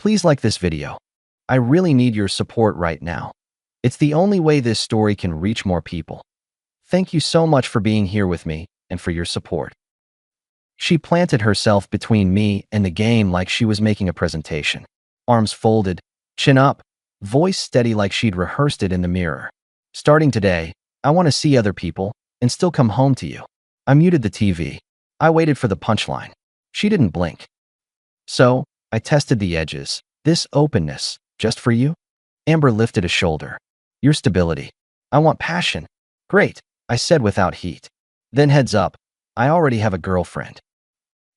Please like this video. I really need your support right now. It's the only way this story can reach more people. Thank you so much for being here with me and for your support. She planted herself between me and the game like she was making a presentation. Arms folded, chin up, voice steady like she'd rehearsed it in the mirror. Starting today, I want to see other people and still come home to you. I muted the TV. I waited for the punchline. She didn't blink. So, I tested the edges. This openness, just for you? Amber lifted a shoulder. Your stability. I want passion. Great, I said without heat. Then heads up, I already have a girlfriend.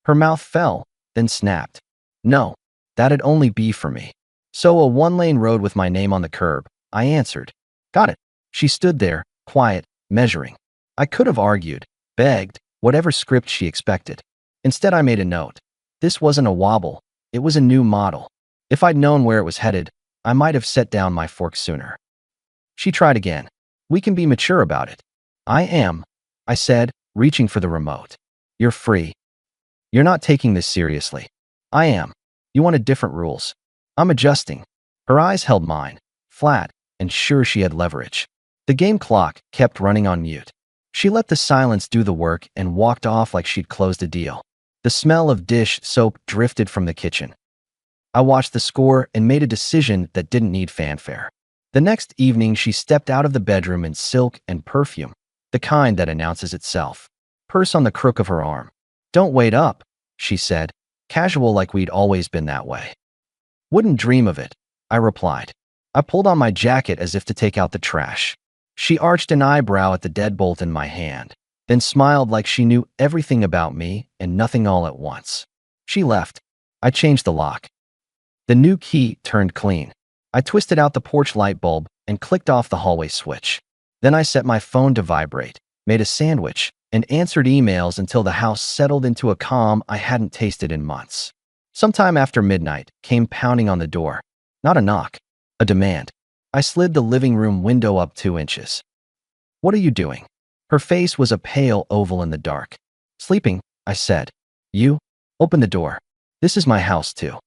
Her mouth fell, then snapped. No, that'd only be for me. So a one-lane road with my name on the curb, I answered. Got it. She stood there, quiet, measuring. I could have argued, begged, whatever script she expected. Instead, I made a note. This wasn't a wobble, it was a new model. If I'd known where it was headed, I might have set down my fork sooner. She tried again. We can be mature about it. I am, I said, reaching for the remote. You're free. You're not taking this seriously. I am. You wanted different rules. I'm adjusting. Her eyes held mine, flat, and sure she had leverage. The game clock kept running on mute. She let the silence do the work and walked off like she'd closed a deal. The smell of dish soap drifted from the kitchen. I watched the score and made a decision that didn't need fanfare. The next evening, she stepped out of the bedroom in silk and perfume, the kind that announces itself. Purse on the crook of her arm. Don't wait up, she said, casual like we'd always been that way. Wouldn't dream of it, I replied. I pulled on my jacket as if to take out the trash. She arched an eyebrow at the deadbolt in my hand, then smiled like she knew everything about me and nothing all at once. She left. I changed the lock. The new key turned clean. I twisted out the porch light bulb and clicked off the hallway switch. Then I set my phone to vibrate, made a sandwich, and answered emails until the house settled into a calm I hadn't tasted in months. Sometime after midnight came pounding on the door. Not a knock, a demand. I slid the living room window up 2 inches. What are you doing? Her face was a pale oval in the dark. Sleeping, I said. You? Open the door. This is my house too.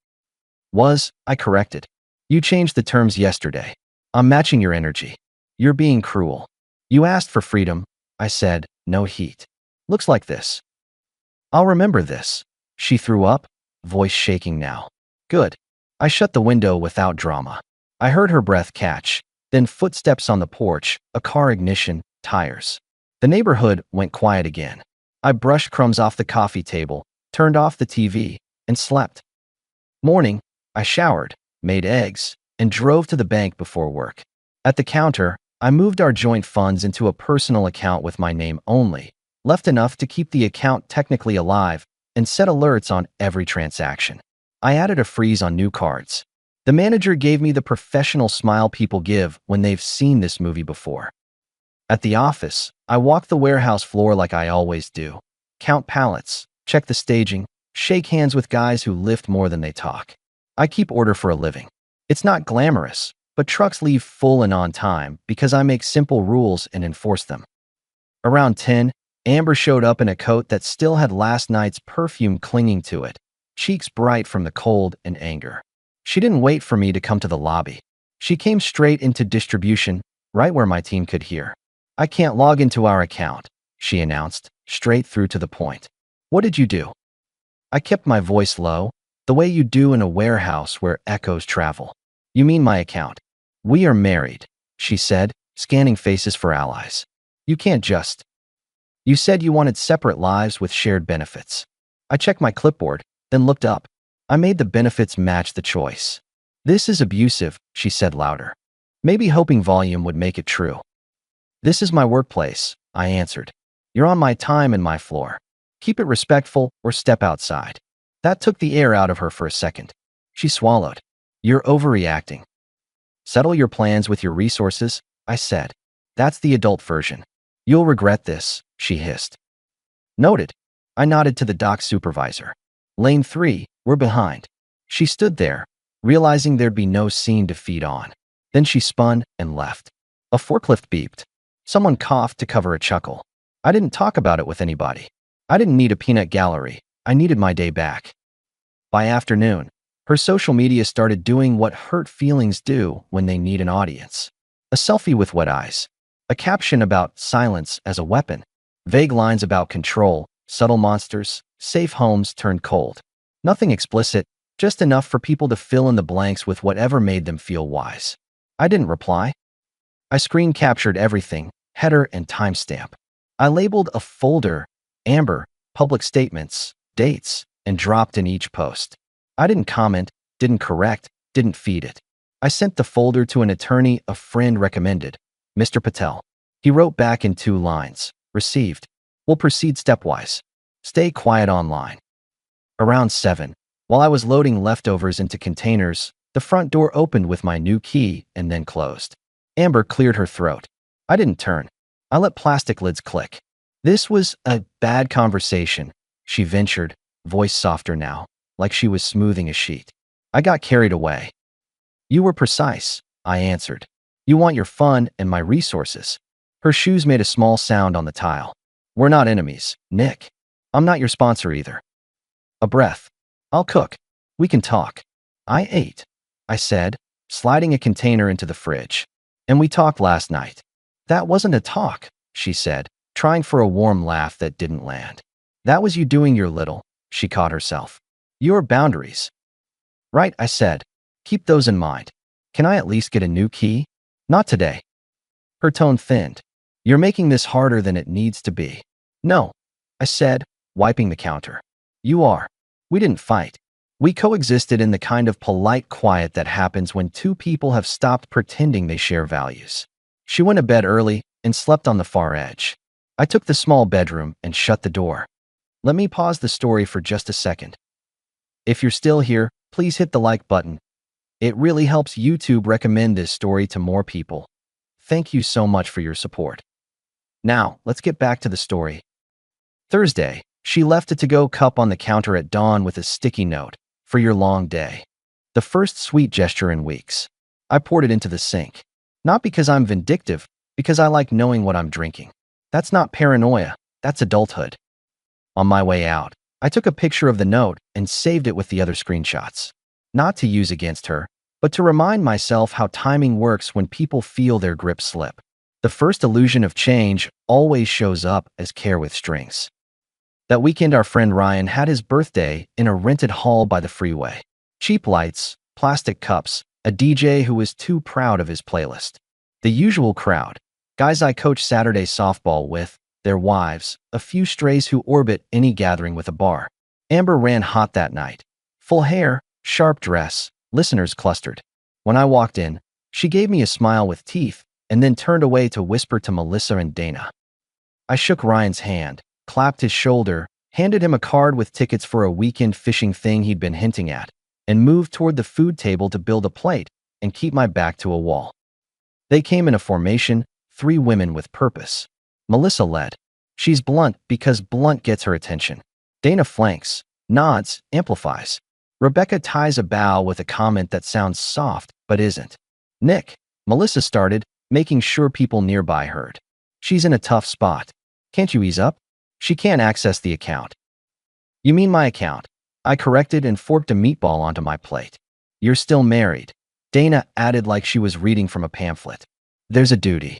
I corrected. You changed the terms yesterday. I'm matching your energy. You're being cruel. You asked for freedom, I said, no heat. Looks like this. I'll remember this. She threw up, voice shaking now. Good. I shut the window without drama. I heard her breath catch, then footsteps on the porch, a car ignition, tires. The neighborhood went quiet again. I brushed crumbs off the coffee table, turned off the TV, and slept. Morning, I showered, made eggs, and drove to the bank before work. At the counter, I moved our joint funds into a personal account with my name only, left enough to keep the account technically alive, and set alerts on every transaction. I added a freeze on new cards. The manager gave me the professional smile people give when they've seen this movie before. At the office, I walked the warehouse floor like I always do. Count pallets, check the staging, shake hands with guys who lift more than they talk. I keep order for a living. It's not glamorous, but trucks leave full and on time because I make simple rules and enforce them. Around 10, Amber showed up in a coat that still had last night's perfume clinging to it, cheeks bright from the cold and anger. She didn't wait for me to come to the lobby. She came straight into distribution, right where my team could hear. I can't log into our account, she announced, straight through to the point. What did you do? I kept my voice low, the way you do in a warehouse where echoes travel. You mean my account? We are married, she said, scanning faces for allies. You can't just. You said you wanted separate lives with shared benefits. I checked my clipboard, then looked up. I made the benefits match the choice. This is abusive, she said louder. Maybe hoping volume would make it true. This is my workplace, I answered. You're on my time and my floor. Keep it respectful or step outside. That took the air out of her for a second. She swallowed. You're overreacting. Settle your plans with your resources, I said. That's the adult version. You'll regret this, she hissed. Noted. I nodded to the dock supervisor. Lane 3, we're behind. She stood there, realizing there'd be no scene to feed on. Then she spun and left. A forklift beeped. Someone coughed to cover a chuckle. I didn't talk about it with anybody. I didn't need a peanut gallery. I needed my day back. By afternoon, Her social media started doing what hurt feelings do when they need an audience. A selfie with wet eyes, a caption about silence as a weapon, vague lines about control, subtle monsters, safe homes turned cold. Nothing explicit, just enough for people to fill in the blanks with whatever made them feel wise. I didn't reply. I screen captured everything, header and timestamp. I labeled a folder, Amber, public statements, dates, and dropped in each post. I didn't comment, didn't correct, didn't feed it. I sent the folder to an attorney a friend recommended, Mr. Patel. He wrote back in 2 lines, received. We'll proceed stepwise. Stay quiet online. Around 7, while I was loading leftovers into containers, the front door opened with my new key and then closed. Amber cleared her throat. I didn't turn. I let plastic lids click. This was a bad conversation, she ventured, voice softer now, like she was smoothing a sheet. I got carried away. You were precise, I answered. You want your fun and my resources. Her shoes made a small sound on the tile. We're not enemies, Nick. I'm not your sponsor either. A breath. I'll cook. We can talk. I ate, I said, sliding a container into the fridge. And we talked last night. That wasn't a talk, she said, trying for a warm laugh that didn't land. That was you doing your little, she caught herself. Your boundaries. Right, I said. Keep those in mind. Can I at least get a new key? Not today. Her tone thinned. You're making this harder than it needs to be. No, I said, wiping the counter. You are. We didn't fight. We coexisted in the kind of polite quiet that happens when 2 people have stopped pretending they share values. She went to bed early and slept on the far edge. I took the small bedroom and shut the door. Let me pause the story for just a second. If you're still here, please hit the like button. It really helps YouTube recommend this story to more people. Thank you so much for your support. Now, let's get back to the story. Thursday, she left a to-go cup on the counter at dawn with a sticky note, for your long day. The first sweet gesture in weeks. I poured it into the sink. Not because I'm vindictive, because I like knowing what I'm drinking. That's not paranoia, that's adulthood. On my way out, I took a picture of the note and saved it with the other screenshots. Not to use against her, but to remind myself how timing works when people feel their grip slip. The first illusion of change always shows up as care with strings. That weekend, our friend Ryan had his birthday in a rented hall by the freeway. Cheap lights, plastic cups, a DJ who was too proud of his playlist. The usual crowd, guys I coach Saturday softball with, their wives, a few strays who orbit any gathering with a bar. Amber ran hot that night. Full hair, sharp dress, listeners clustered. When I walked in, she gave me a smile with teeth and then turned away to whisper to Melissa and Dana. I shook Ryan's hand, clapped his shoulder, handed him a card with tickets for a weekend fishing thing he'd been hinting at, and moved toward the food table to build a plate and keep my back to a wall. They came in a formation, 3 women with purpose. Melissa led. She's blunt because blunt gets her attention. Dana flanks, nods, amplifies. Rebecca ties a bow with a comment that sounds soft but isn't. Nick, Melissa started, making sure people nearby heard. She's in a tough spot. Can't you ease up? She can't access the account. You mean my account? I corrected and forked a meatball onto my plate. You're still married. Dana added like she was reading from a pamphlet. There's a duty.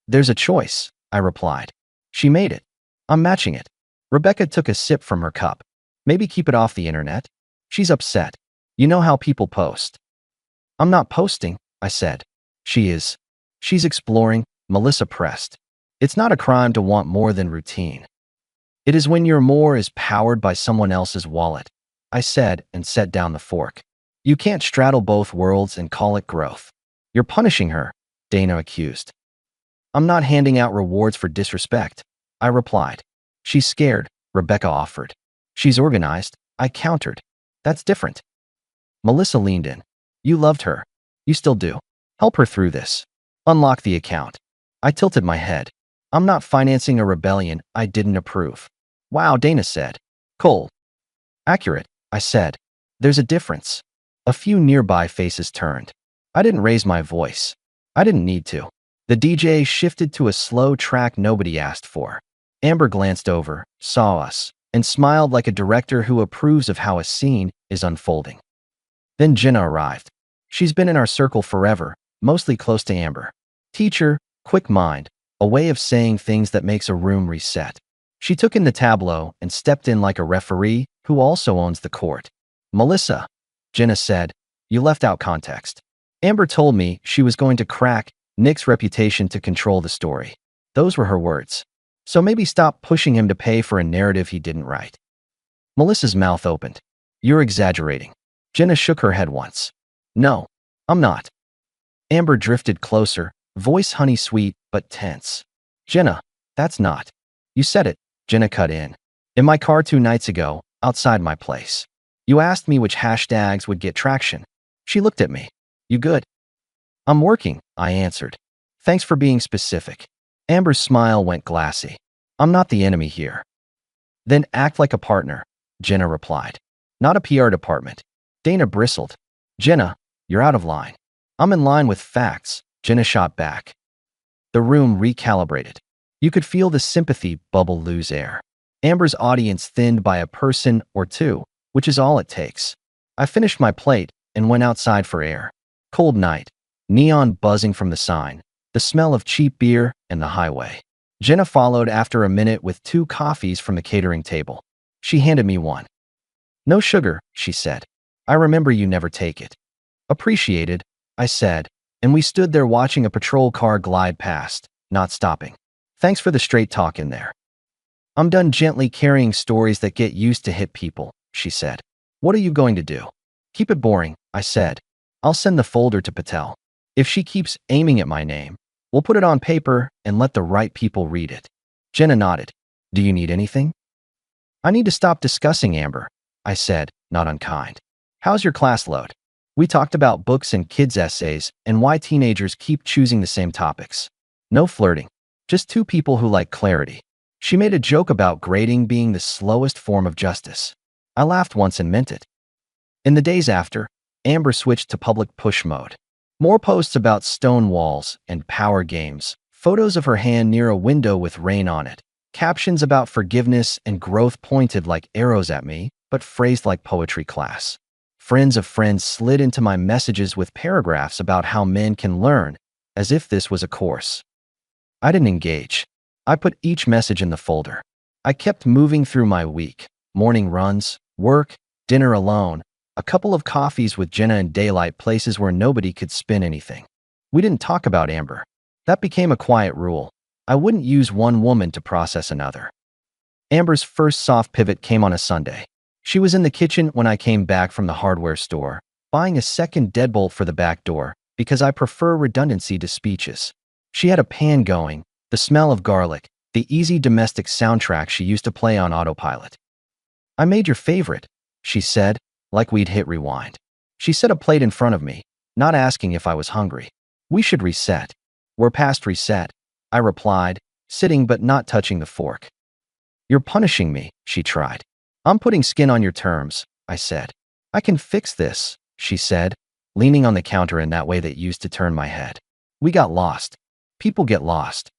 There's a choice, I replied. She made it. I'm matching it. Rebecca took a sip from her cup. Maybe keep it off the internet. She's upset. You know how people post. I'm not posting, I said. She is. She's exploring, Melissa pressed. It's not a crime to want more than routine. It is when your more is powered by someone else's wallet, I said and set down the fork. You can't straddle both worlds and call it growth. You're punishing her, Dana accused. I'm not handing out rewards for disrespect, I replied. She's scared, Rebecca offered. She's organized, I countered. That's different. Melissa leaned in. You loved her. You still do. Help her through this. Unlock the account. I tilted my head. I'm not financing a rebellion I didn't approve. Wow, Dana said. Cold. Accurate, I said. There's a difference. A few nearby faces turned. I didn't raise my voice. I didn't need to. The DJ shifted to a slow track nobody asked for. Amber glanced over, saw us, and smiled like a director who approves of how a scene is unfolding. Then Jenna arrived. She's been in our circle forever, mostly close to Amber. Teacher, quick mind, a way of saying things that makes a room reset. She took in the tableau and stepped in like a referee who also owns the court. Melissa, Jenna said, you left out context. Amber told me she was going to crack Nick's reputation to control the story. Those were her words. So maybe stop pushing him to pay for a narrative he didn't write. Melissa's mouth opened. You're exaggerating. Jenna shook her head once. No, I'm not. Amber drifted closer, voice honey sweet but tense. Jenna, that's not. You said it, Jenna cut in. In my car 2 nights ago, outside my place. You asked me which hashtags would get traction. She looked at me. You good? I'm working, I answered. Thanks for being specific. Amber's smile went glassy. I'm not the enemy here. Then act like a partner, Jenna replied. Not a PR department. Dana bristled. Jenna, you're out of line. I'm in line with facts, Jenna shot back. The room recalibrated. You could feel the sympathy bubble lose air. Amber's audience thinned by a person or two, which is all it takes. I finished my plate and went outside for air. Cold night, neon buzzing from the sign, the smell of cheap beer and the highway. Jenna followed after a minute with 2 coffees from the catering table. She handed me one. No sugar, she said. I remember you never take it. Appreciated, I said, and we stood there watching a patrol car glide past, not stopping. Thanks for the straight talk in there. I'm done gently carrying stories that get used to hit people, she said. What are you going to do? Keep it boring, I said. I'll send the folder to Patel. If she keeps aiming at my name, we'll put it on paper and let the right people read it. Jenna nodded. Do you need anything? I need to stop discussing Amber, I said, not unkind. How's your class load? We talked about books and kids' essays and why teenagers keep choosing the same topics. No flirting. Just 2 people who like clarity. She made a joke about grading being the slowest form of justice. I laughed once and meant it. In the days after, Amber switched to public push mode. More posts about stone walls and power games, photos of her hand near a window with rain on it, captions about forgiveness and growth pointed like arrows at me, but phrased like poetry class. Friends of friends slid into my messages with paragraphs about how men can learn, as if this was a course. I didn't engage. I put each message in the folder. I kept moving through my week. Morning runs, work, dinner alone, a couple of coffees with Jenna in daylight places where nobody could spin anything. We didn't talk about Amber. That became a quiet rule. I wouldn't use one woman to process another. Amber's first soft pivot came on a Sunday. She was in the kitchen when I came back from the hardware store, buying a second deadbolt for the back door because I prefer redundancy to speeches. She had a pan going, the smell of garlic, the easy domestic soundtrack she used to play on autopilot. I made your favorite, she said, like we'd hit rewind. She set a plate in front of me, not asking if I was hungry. We should reset. We're past reset, I replied, sitting but not touching the fork. You're punishing me, she tried. I'm putting skin on your terms, I said. I can fix this, she said, leaning on the counter in that way that used to turn my head. We got lost. People get lost.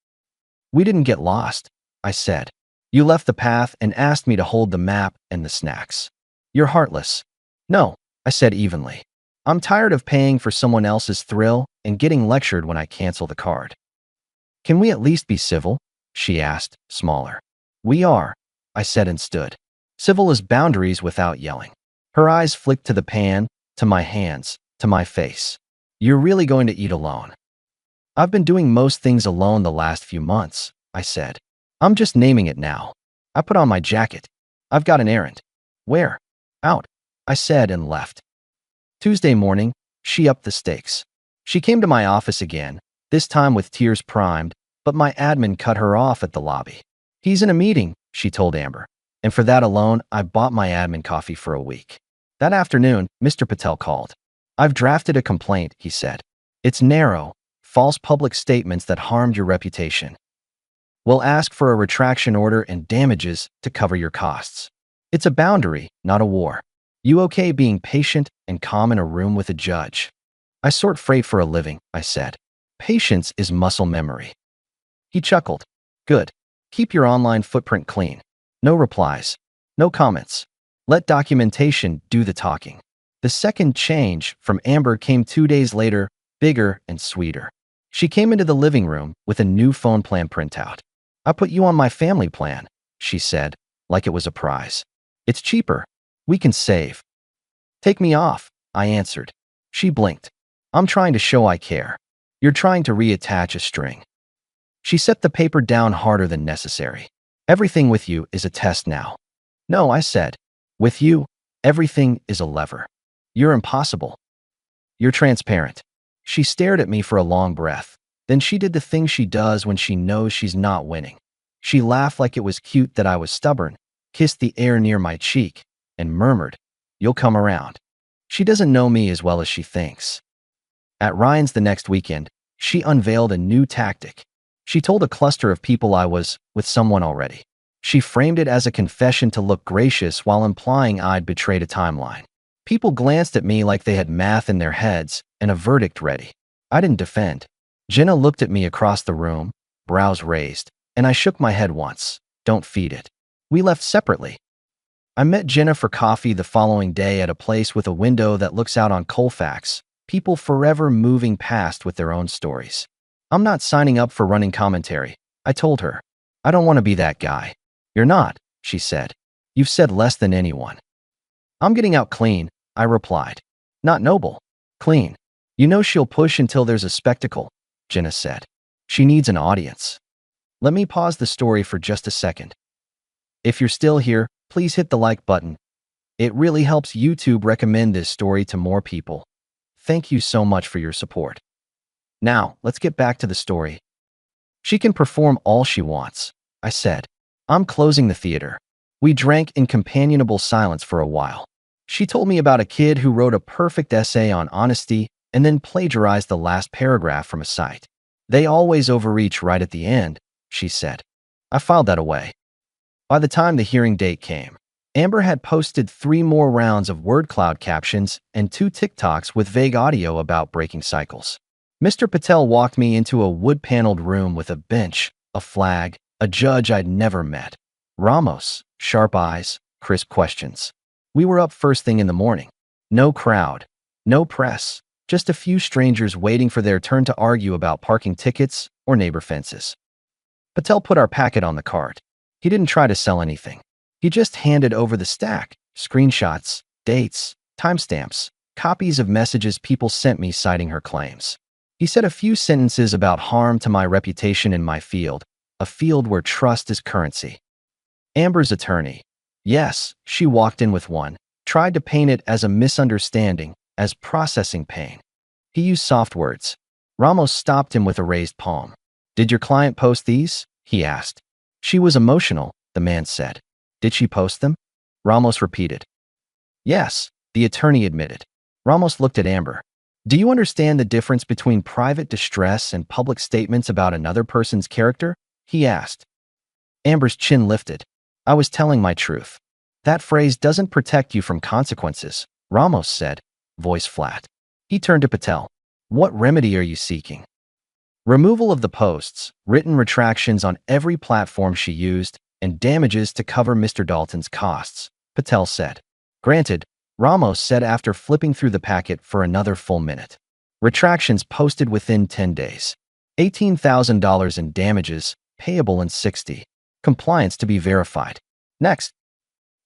We didn't get lost, I said. You left the path and asked me to hold the map and the snacks. You're heartless. No, I said evenly. I'm tired of paying for someone else's thrill and getting lectured when I cancel the card. Can we at least be civil? She asked, smaller. We are, I said and stood. Civil is boundaries without yelling. Her eyes flicked to the pan, to my hands, to my face. You're really going to eat alone. I've been doing most things alone the last few months, I said. I'm just naming it now. I put on my jacket. I've got an errand. Where? Out, I said and left. Tuesday morning, she upped the stakes. She came to my office again, this time with tears primed, but my admin cut her off at the lobby. He's in a meeting, she told Amber, and for that alone, I bought my admin coffee for a week. That afternoon, Mr. Patel called. I've drafted a complaint, he said. It's narrow, false public statements that harmed your reputation. We'll ask for a retraction order and damages to cover your costs. It's a boundary, not a war. You okay being patient and calm in a room with a judge? I sort freight for a living, I said. Patience is muscle memory. He chuckled. Good. Keep your online footprint clean. No replies. No comments. Let documentation do the talking. The second change from Amber came 2 days later, bigger and sweeter. She came into the living room with a new phone plan printout. "I put you on my family plan," she said, like it was a prize. "It's cheaper. We can save." "Take me off," I answered. She blinked. "I'm trying to show I care. You're trying to reattach a string." She set the paper down harder than necessary. "Everything with you is a test now." "No," I said. "With you, everything is a lever. You're impossible. You're transparent." She stared at me for a long breath. Then she did the thing she does when she knows she's not winning. She laughed like it was cute that I was stubborn, kissed the air near my cheek, and murmured, "You'll come around." She doesn't know me as well as she thinks. At Ryan's the next weekend, she unveiled a new tactic. She told a cluster of people I was with someone already. She framed it as a confession to look gracious while implying I'd betrayed a timeline. People glanced at me like they had math in their heads and a verdict ready. I didn't defend. Jenna looked at me across the room, brows raised, and I shook my head once. "Don't feed it." We left separately. I met Jenna for coffee the following day at a place with a window that looks out on Colfax, people forever moving past with their own stories. "I'm not signing up for running commentary," I told her. "I don't want to be that guy." "You're not," she said. "You've said less than anyone." "I'm getting out clean," I replied. "Not noble. Clean." "You know she'll push until there's a spectacle," Jenna said. "She needs an audience." Let me pause the story for just a second. If you're still here, please hit the like button. It really helps YouTube recommend this story to more people. Thank you so much for your support. Now, let's get back to the story. "She can perform all she wants," I said. "I'm closing the theater." We drank in companionable silence for a while. She told me about a kid who wrote a perfect essay on honesty and then plagiarized the last paragraph from a site. "They always overreach right at the end," she said. I filed that away. By the time the hearing date came, Amber had posted 3 more rounds of word cloud captions and 2 TikToks with vague audio about breaking cycles. Mr. Patel walked me into a wood-paneled room with a bench, a flag, a judge I'd never met. Ramos, sharp eyes, crisp questions. We were up first thing in the morning. No crowd, no press, just a few strangers waiting for their turn to argue about parking tickets or neighbor fences. Patel put our packet on the cart. He didn't try to sell anything. He just handed over the stack, screenshots, dates, timestamps, copies of messages people sent me citing her claims. He said a few sentences about harm to my reputation in my field, a field where trust is currency. Amber's attorney. Yes, she walked in with one, tried to paint it as a misunderstanding, as processing pain. He used soft words. Ramos stopped him with a raised palm. "Did your client post these?" he asked. "She was emotional," the man said. "Did she post them?" Ramos repeated. "Yes," the attorney admitted. Ramos looked at Amber. "Do you understand the difference between private distress and public statements about another person's character?" he asked. Amber's chin lifted. "I was telling my truth." "That phrase doesn't protect you from consequences," Ramos said, voice flat. He turned to Patel. "What remedy are you seeking?" "Removal of the posts, written retractions on every platform she used, and damages to cover Mr. Dalton's costs," Patel said. "Granted," Ramos said after flipping through the packet for another full minute. "Retractions posted within 10 days. $18,000 in damages, payable in 60. Compliance to be verified. Next."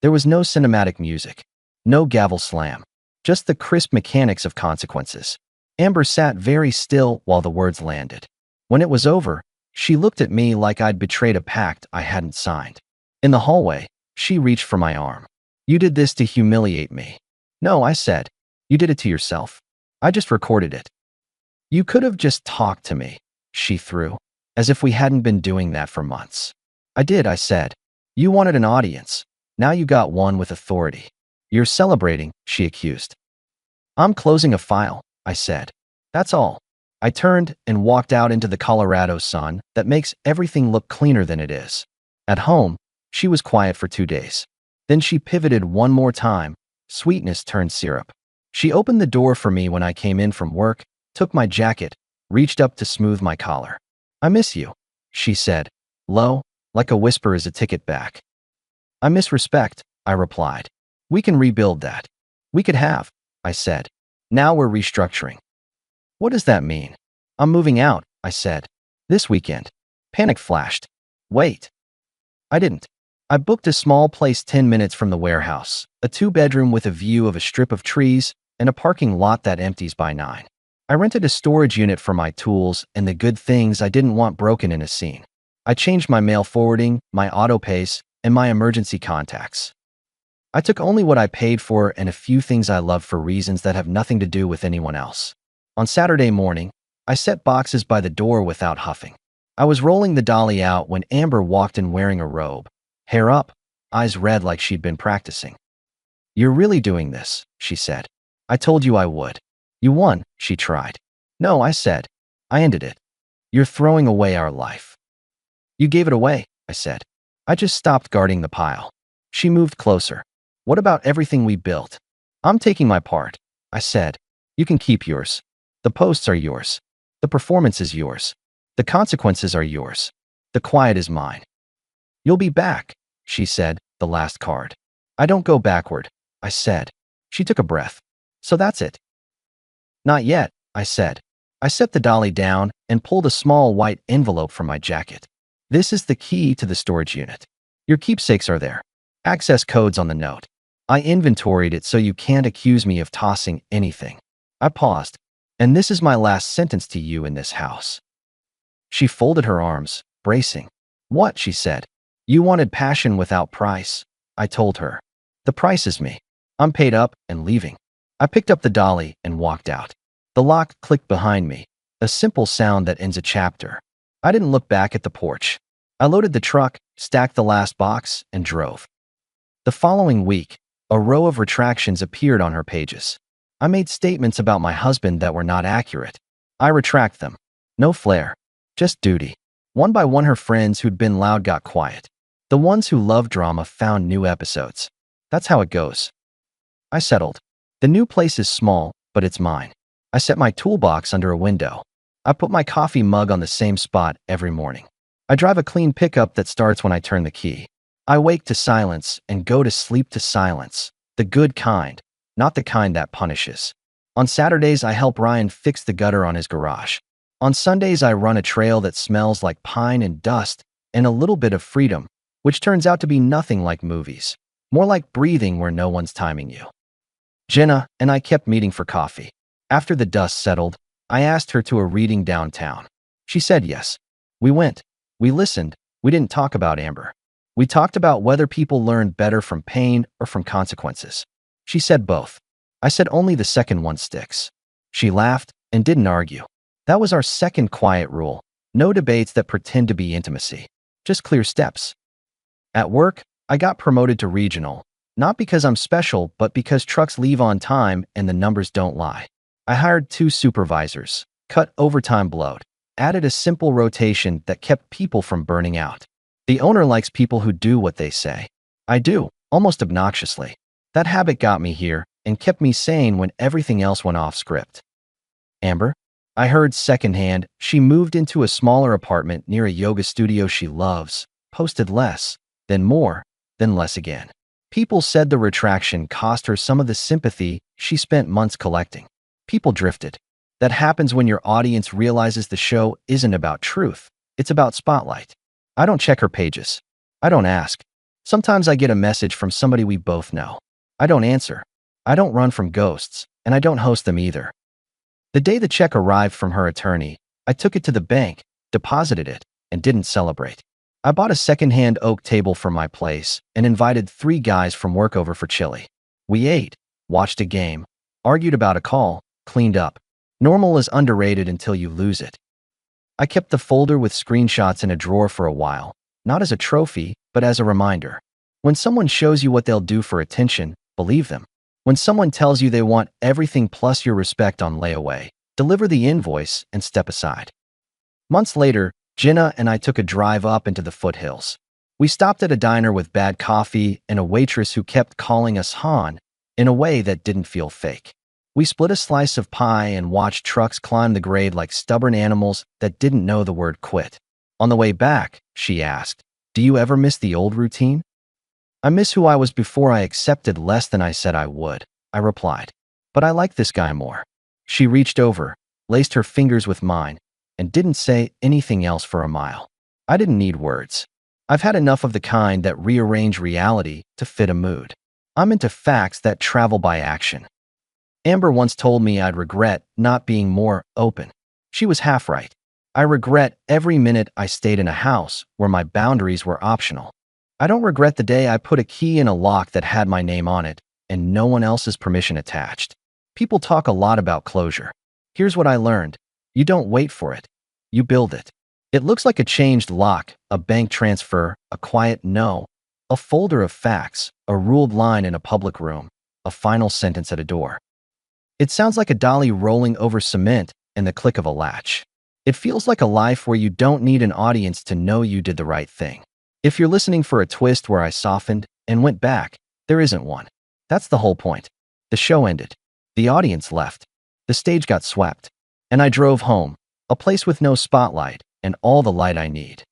There was no cinematic music, no gavel slam, just the crisp mechanics of consequences. Amber sat very still while the words landed. When it was over, she looked at me like I'd betrayed a pact I hadn't signed. In the hallway, she reached for my arm. "You did this to humiliate me." "No," I said. "You did it to yourself. I just recorded it." "You could have just talked to me," she threw, as if we hadn't been doing that for months. "I did," I said. "You wanted an audience. Now you got one with authority." "You're celebrating," she accused. "I'm closing a file," I said. "That's all." I turned and walked out into the Colorado sun that makes everything look cleaner than it is. At home, she was quiet for 2 days. Then she pivoted one more time. Sweetness turned syrup. She opened the door for me when I came in from work, took my jacket, reached up to smooth my collar. "I miss you," she said, low, like a whisper is a ticket back. "I miss respect," I replied. "We can rebuild that. We could have I said. Now we're restructuring. What does that mean? I'm moving out, I said. This weekend. Panic flashed. Wait. I didn't. I booked a small place 10 minutes from the warehouse, a 2-bedroom with a view of a strip of trees and a parking lot that empties by 9. I rented a storage unit for my tools and the good things I didn't want broken in a scene. I changed my mail forwarding, my auto pays, and my emergency contacts. I took only what I paid for and a few things I love for reasons that have nothing to do with anyone else. On Saturday morning, I set boxes by the door without huffing. I was rolling the dolly out when Amber walked in wearing a robe, hair up, eyes red like she'd been practicing. "You're really doing this," she said. "I told you I would." "You won," she tried. "No," I said. "I ended it. You're throwing away our life." "You gave it away," I said. "I just stopped guarding the pile." She moved closer. "What about everything we built?" "I'm taking my part," I said. "You can keep yours. The posts are yours. The performance is yours. The consequences are yours. The quiet is mine." "You'll be back," she said, the last card. "I don't go backward," I said. She took a breath. "So that's it?" "Not yet," I said. I set the dolly down and pulled a small white envelope from my jacket. "This is the key to the storage unit. Your keepsakes are there. Access codes on the note. I inventoried it so you can't accuse me of tossing anything." I paused. "And this is my last sentence to you in this house." She folded her arms, bracing. "What?" she said. "You wanted passion without price," I told her. "The price is me. I'm paid up and leaving." I picked up the dolly and walked out. The lock clicked behind me, a simple sound that ends a chapter. I didn't look back at the porch. I loaded the truck, stacked the last box, and drove. The following week, a row of retractions appeared on her pages. I made statements about my husband that were not accurate. I retract them. No flair. Just duty. One by one her friends who'd been loud got quiet. The ones who loved drama found new episodes. That's how it goes. I settled. The new place is small, but it's mine. I set my toolbox under a window. I put my coffee mug on the same spot every morning. I drive a clean pickup that starts when I turn the key. I wake to silence and go to sleep to silence. The good kind, not the kind that punishes. On Saturdays, I help Ryan fix the gutter on his garage. On Sundays, I run a trail that smells like pine and dust and a little bit of freedom, which turns out to be nothing like movies. More like breathing where no one's timing you. Jenna and I kept meeting for coffee. After the dust settled, I asked her to a reading downtown. She said yes. We went. We listened. We didn't talk about Amber. We talked about whether people learn better from pain or from consequences. She said both. I said only the second one sticks. She laughed and didn't argue. That was our second quiet rule. No debates that pretend to be intimacy. Just clear steps. At work, I got promoted to regional, not because I'm special, but because trucks leave on time and the numbers don't lie. I hired 2 supervisors, cut overtime bloat, added a simple rotation that kept people from burning out. The owner likes people who do what they say. I do, almost obnoxiously. That habit got me here and kept me sane when everything else went off script. Amber? I heard secondhand she moved into a smaller apartment near a yoga studio she loves, posted less, then more, then less again. People said the retraction cost her some of the sympathy she spent months collecting. People drifted. That happens when your audience realizes the show isn't about truth, it's about spotlight. I don't check her pages. I don't ask. Sometimes I get a message from somebody we both know. I don't answer. I don't run from ghosts, and I don't host them either. The day the check arrived from her attorney, I took it to the bank, deposited it, and didn't celebrate. I bought a secondhand oak table for my place and invited 3 guys from work over for chili. We ate, watched a game, argued about a call, cleaned up. Normal is underrated until you lose it. I kept the folder with screenshots in a drawer for a while, not as a trophy, but as a reminder. When someone shows you what they'll do for attention, believe them. When someone tells you they want everything plus your respect on layaway, deliver the invoice and step aside. Months later, Jenna and I took a drive up into the foothills. We stopped at a diner with bad coffee and a waitress who kept calling us Han in a way that didn't feel fake. We split a slice of pie and watched trucks climb the grade like stubborn animals that didn't know the word quit. On the way back, she asked, "Do you ever miss the old routine?" "I miss who I was before I accepted less than I said I would," I replied. But I like this guy more. She reached over, laced her fingers with mine, and didn't say anything else for a mile. I didn't need words. I've had enough of the kind that rearrange reality to fit a mood. I'm into facts that travel by action. Amber once told me I'd regret not being more open. She was half right. I regret every minute I stayed in a house where my boundaries were optional. I don't regret the day I put a key in a lock that had my name on it and no one else's permission attached. People talk a lot about closure. Here's what I learned. You don't wait for it. You build it. It looks like a changed lock, a bank transfer, a quiet no, a folder of facts, a ruled line in a public room, a final sentence at a door. It sounds like a dolly rolling over cement and the click of a latch. It feels like a life where you don't need an audience to know you did the right thing. If you're listening for a twist where I softened and went back, there isn't one. That's the whole point. The show ended. The audience left. The stage got swept. And I drove home, a place with no spotlight and all the light I need.